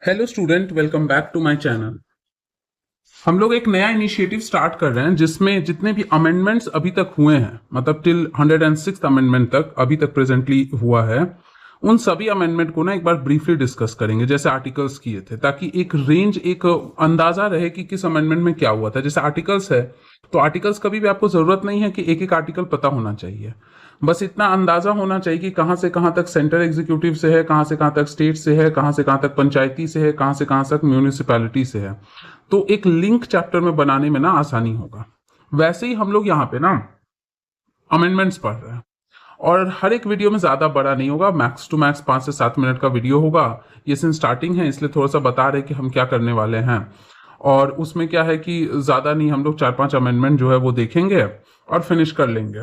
Hello student, welcome back to my channel. हम लोग एक नया इनिशिएटिव स्टार्ट कर रहे हैं जिसमें जितने भी अमेंडमेंट्स अभी तक हुए हैं, मतलब टिल 106th अमेंडमेंट तक अभी तक प्रेजेंटली हुआ है, उन सभी अमेंडमेंट को ना एक बार ब्रीफली डिस्कस करेंगे जैसे आर्टिकल्स किए थे, ताकि एक रेंज, एक अंदाजा रहे कि किस अमेंडमेंट में क्या हुआ था। जैसे आर्टिकल्स है तो आर्टिकल्स कभी भी आपको जरूरत नहीं है कि एक एक आर्टिकल पता होना चाहिए, बस इतना अंदाजा होना चाहिए कि कहां से कहां तक सेंट्रल एग्जीक्यूटिव से है, कहां से कहां तक स्टेट से है, कहां से कहां तक पंचायती से है, कहां से कहां तक म्यूनिसिपैलिटी से है। तो एक लिंक चैप्टर में बनाने में ना आसानी होगा। वैसे ही हम लोग यहाँ पे ना अमेंडमेंट्स पढ़ रहे हैं, और हर एक वीडियो में ज्यादा बड़ा नहीं होगा, मैक्स टू मैक्स 5 से 7 मिनट का वीडियो होगा। ये सिर्फ स्टार्टिंग है, इसलिए थोड़ा सा बता रहे कि हम क्या करने वाले हैं। और उसमें क्या है कि ज्यादा नहीं, हम लोग 4-5 अमेंडमेंट जो है वो देखेंगे और फिनिश कर लेंगे।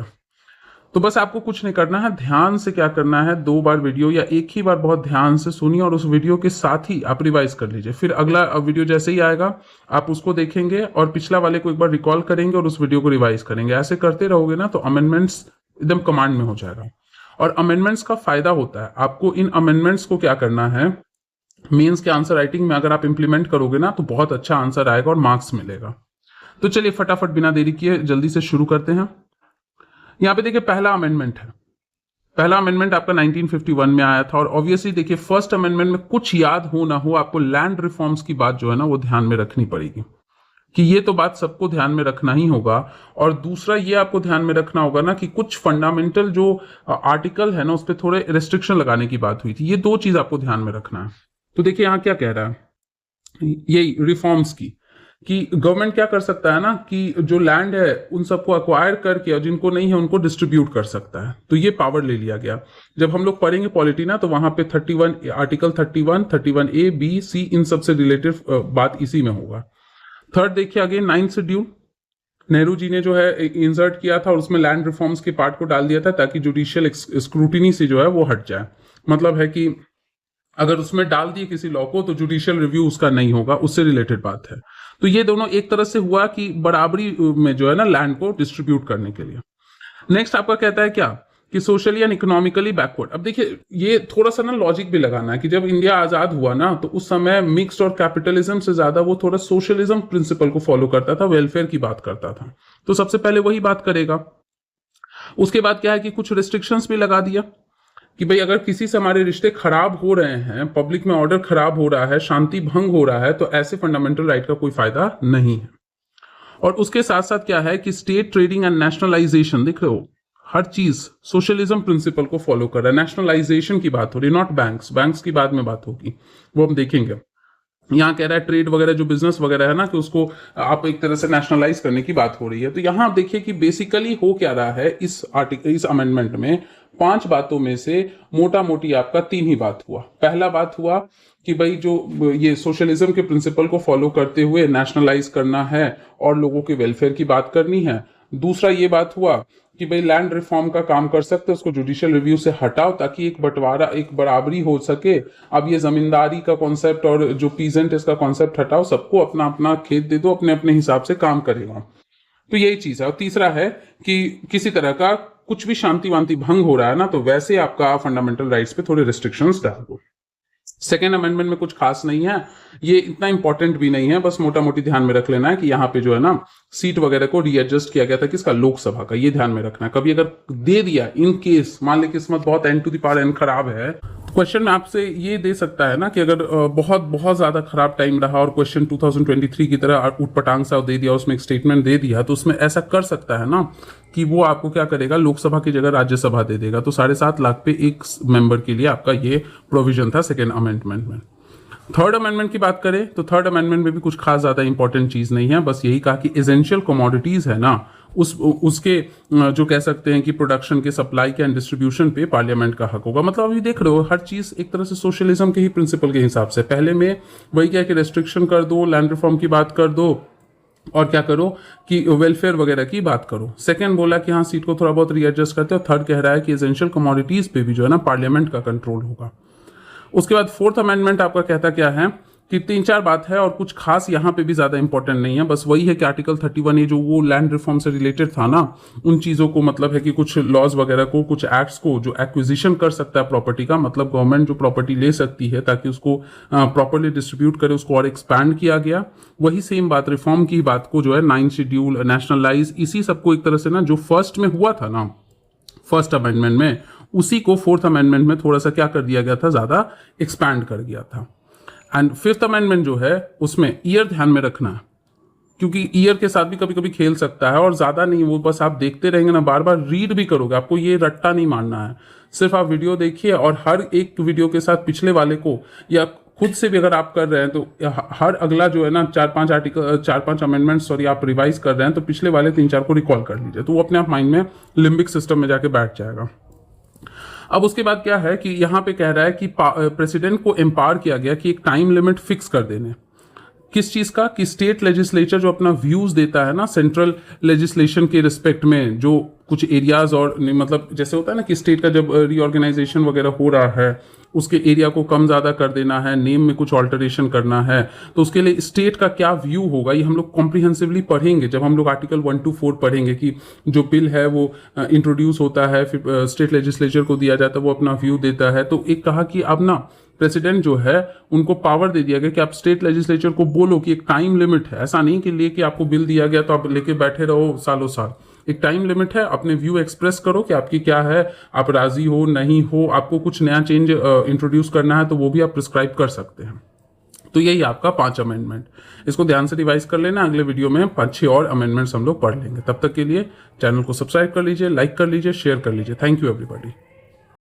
तो बस आपको कुछ नहीं करना है, ध्यान से क्या करना है, 2 बार वीडियो या एक ही बार बहुत ध्यान से सुनिए और उस वीडियो के साथ ही आप रिवाइज कर लीजिए। फिर अगला वीडियो जैसे ही आएगा आप उसको देखेंगे और पिछला वाले को एक बार रिकॉल करेंगे और उस वीडियो को रिवाइज करेंगे। ऐसे करते रहोगे ना तो अमेंडमेंट्स एकदम कमांड में हो जाएगा। और अमेंडमेंट्स का फायदा होता है, आपको इन अमेंडमेंट्स को क्या करना है, मेंस के आंसर राइटिंग में अगर आप इंप्लीमेंट करोगे ना तो बहुत अच्छा आंसर आएगा और मार्क्स मिलेगा। तो चलिए फटाफट बिना देरी किए जल्दी से शुरू करते हैं। यहाँ पे देखिए पहला अमेंडमेंट है। पहला अमेंडमेंट आपका 1951 में आया था, और ऑब्वियसली देखिए फर्स्ट अमेंडमेंट में कुछ याद हो ना हो, आपको लैंड रिफॉर्म्स की बात जो है ना वो ध्यान में रखनी पड़ेगी, कि ये तो बात सबको ध्यान में रखना ही होगा। और दूसरा ये आपको ध्यान में रखना होगा ना कि कुछ फंडामेंटल जो आर्टिकल है ना उस पर थोड़े रेस्ट्रिक्शन लगाने की बात हुई थी। ये 2 चीज आपको ध्यान में रखना है। तो देखिए यहाँ क्या कह रहा है, यही रिफॉर्म्स की, कि गवर्नमेंट क्या कर सकता है ना कि जो लैंड है उन सबको अक्वायर करके और जिनको नहीं है उनको डिस्ट्रीब्यूट कर सकता है। तो ये पावर ले लिया गया। जब हम लोग पढ़ेंगे पॉलिटी ना तो वहां पे 31 आर्टिकल 31A B C इन सब से रिलेटेड बात इसी में होगा। थर्ड देखिए again 9th schedule Nehru ji ने जो है इंसर्ट किया था और उसमें लैंड रिफॉर्म्स के पार्ट को डाल दिया था ताकि जुडिशियल स्क्रूटिनी से जो है वो हट जाए। मतलब है कि अगर उसमें डाल दिए किसी लॉ को तो जुडिशियल रिव्यू उसका नहीं होगा, उससे रिलेटेड बात है। तो ये दोनों एक तरह से हुआ कि बराबरी में जो है ना लैंड को डिस्ट्रीब्यूट करने के लिए। नेक्स्ट आपका कहता है क्या कि सोशली एंड इकोनॉमिकली बैकवर्ड। अब देखिए ये थोड़ा सा ना लॉजिक भी लगाना है कि जब इंडिया आजाद हुआ ना तो उस समय मिक्स्ड और कैपिटलिज्म से ज्यादा वो थोड़ा सोशलिज्म प्रिंसिपल को फॉलो करता था, वेलफेयर की बात करता था। तो सबसे पहले वही बात करेगा। उसके बाद क्या है कि कुछ रिस्ट्रिक्शंस भी लगा दिया कि भाई अगर किसी से हमारे रिश्ते खराब हो रहे हैं, पब्लिक में ऑर्डर खराब हो रहा है, शांति भंग हो रहा है, तो ऐसे फंडामेंटल राइट का कोई फायदा नहीं है। और उसके साथ साथ क्या है कि स्टेट ट्रेडिंग एंड नेशनलाइजेशन, देख रहे हो हर चीज सोशलिज्म प्रिंसिपल को फॉलो कर रहा है। नेशनलाइजेशन की बात हो रही है, नॉट बैंक्स, बैंक्स की बाद में बात होगी, वो हम देखेंगे। यहाँ कह रहा है ट्रेड वगैरह जो बिजनेस वगैरह है ना कि उसको आप एक तरह से नेशनलाइज करने की बात हो रही है। तो यहाँ आप देखिए कि बेसिकली हो क्या रहा है इस आर्टिकल, इस अमेंडमेंट में 5 बातों में से मोटा मोटी आपका 3 ही बात हुआ। पहला बात हुआ कि भाई जो ये सोशलिज्म के प्रिंसिपल को फॉलो करते हुए नेशनलाइज करना है और लोगों के वेलफेयर की बात करनी है। दूसरा ये बात हुआ कि भाई लैंड रिफॉर्म का काम कर सकते हैं, उसको जुडिशियल रिव्यू से हटाओ ताकि एक बंटवारा, एक बराबरी हो सके। अब ये जमींदारी का कॉन्सेप्ट और जो पीजेंट इसका कॉन्सेप्ट हटाओ, सबको अपना अपना खेत दे दो, अपने अपने हिसाब से काम करेगा। तो यही चीज है। और तीसरा है कि किसी तरह का कुछ भी शांति वांति भंग हो रहा है ना तो वैसे आपका फंडामेंटल राइट्स पे थोड़े रिस्ट्रिक्शंस डाल दो। सेकेंड अमेंडमेंट में कुछ खास नहीं है, ये इतना इंपॉर्टेंट भी नहीं है, बस मोटा मोटी ध्यान में रख लेना है कि यहाँ पे जो है ना सीट वगैरह को रीएडजस्ट किया गया था, किसका, लोकसभा का, ये ध्यान में रखना है। कभी अगर दे दिया इन केस, मान ली किस्मत बहुत n to the power n खराब है, तो क्वेश्चन आपसे ये दे सकता है ना कि अगर बहुत बहुत ज्यादा खराब टाइम रहा और क्वेश्चन 2023 की तरह उठपटांग सा दे दिया, उसमें एक स्टेटमेंट दे दिया, तो उसमें ऐसा कर सकता है ना कि वो आपको क्या करेगा, लोकसभा की जगह राज्यसभा दे देगा। तो 7.5 लाख पे एक मेंबर के लिए आपका ये प्रोविजन था सेकेंड अमेंडमेंट में। थर्ड अमेंडमेंट की बात करें तो थर्ड अमेंडमेंट में भी कुछ खास ज्यादा इंपॉर्टेंट चीज नहीं है, बस यही कहा कि एसेंशियल कमोडिटीज है ना उसके जो कह सकते हैं कि प्रोडक्शन के, सप्लाई के एंड डिस्ट्रीब्यूशन पे पार्लियामेंट का हक होगा। मतलब अभी देख रहे हो हर चीज एक तरह से सोशलिज्म के ही प्रिंसिपल के हिसाब से। पहले में वही क्या कि रेस्ट्रिक्शन कर दो, लैंड रिफॉर्म की बात कर दो, और क्या करो कि वेलफेयर वगैरह की बात करो। सेकंड बोला कि हाँ सीट को थोड़ा बहुत रीएडजस्ट करते हो। थर्ड कह रहा है कि एसेंशियल कमोडिटीज पे भी जो है ना पार्लियामेंट का कंट्रोल होगा। उसके बाद फोर्थ अमेंडमेंट आपका कहता क्या है कि 3-4 बात है और कुछ खास यहाँ पे भी ज़्यादा इंपॉर्टेंट नहीं है, बस वही है कि आर्टिकल 31A जो वो लैंड रिफॉर्म से रिलेटेड था ना, उन चीज़ों को मतलब है कि कुछ लॉज वगैरह को, कुछ एक्ट्स को जो एक्विजिशन कर सकता है प्रॉपर्टी का, मतलब गवर्नमेंट जो प्रॉपर्टी ले सकती है ताकि उसको प्रॉपरली डिस्ट्रीब्यूट करे, उसको और एक्सपैंड किया गया। वही सेम बात रिफॉर्म की बात को जो है 9th शेड्यूल, नेशनलाइज, इसी सबको एक तरह से ना जो फर्स्ट में हुआ था ना, फर्स्ट अमेंडमेंट में, उसी को 4th अमेंडमेंट में थोड़ा सा क्या कर दिया गया था, ज़्यादा एक्सपैंड कर दिया था। एंड 5th अमेंडमेंट जो है उसमें ईयर ध्यान में रखना है, क्योंकि ईयर के साथ भी कभी कभी खेल सकता है, और ज़्यादा नहीं, वो बस आप देखते रहेंगे ना, बार बार रीड भी करोगे, आपको ये रट्टा नहीं मारना है, सिर्फ आप वीडियो देखिए और हर एक वीडियो के साथ पिछले वाले को, या खुद से भी अगर आप कर रहे हैं तो हर अगला जो है ना 4-5 अमेंडमेंट सॉरी आप रिवाइज कर रहे हैं तो पिछले वाले 3-4 को रिकॉल कर लीजिए, तो वो अपने आप माइंड में लिम्बिक सिस्टम में जाके बैठ जाएगा। अब उसके बाद क्या है कि यहाँ पे कह रहा है कि प्रेसिडेंट को एम्पावर किया गया कि एक टाइम लिमिट फिक्स कर देने, किस चीज का, कि स्टेट लेजिस्लेचर जो अपना व्यूज देता है ना सेंट्रल लेजिस्लेशन के रिस्पेक्ट में, जो कुछ एरियाज और मतलब जैसे होता है ना कि स्टेट का जब रीऑर्गेनाइजेशन वगैरह हो रहा है, उसके एरिया को कम ज़्यादा कर देना है, नेम में कुछ ऑल्टरेशन करना है, तो उसके लिए स्टेट का क्या व्यू होगा, ये हम लोग कॉम्प्रिहेंसिवली पढ़ेंगे जब हम लोग आर्टिकल 1 to 4 पढ़ेंगे, कि जो बिल है वो इंट्रोड्यूस होता है, फिर स्टेट लेजिस्लेचर को दिया जाता है, वो अपना व्यू देता है। तो एक कहा कि अब ना प्रेसिडेंट जो है उनको पावर दे दिया गया कि आप स्टेट लेजिस्लेचर को बोलो कि एक टाइम लिमिट है, ऐसा नहीं कि लेके आपको बिल दिया गया तो आप लेके बैठे रहो सालों साल, एक टाइम लिमिट है, अपने व्यू एक्सप्रेस करो कि आपकी क्या है, आप राजी हो नहीं हो, आपको कुछ नया चेंज इंट्रोड्यूस करना है तो वो भी आप प्रिस्क्राइब कर सकते हैं। तो यही आपका 5 अमेंडमेंट, इसको ध्यान से रिवाइज कर लेना, अगले वीडियो में 5-6 और अमेंडमेंट्स हम लोग पढ़ लेंगे। तब तक के लिए चैनल को सब्सक्राइब कर लीजिए, लाइक कर लीजिए, शेयर कर लीजिए। Thank you everybody.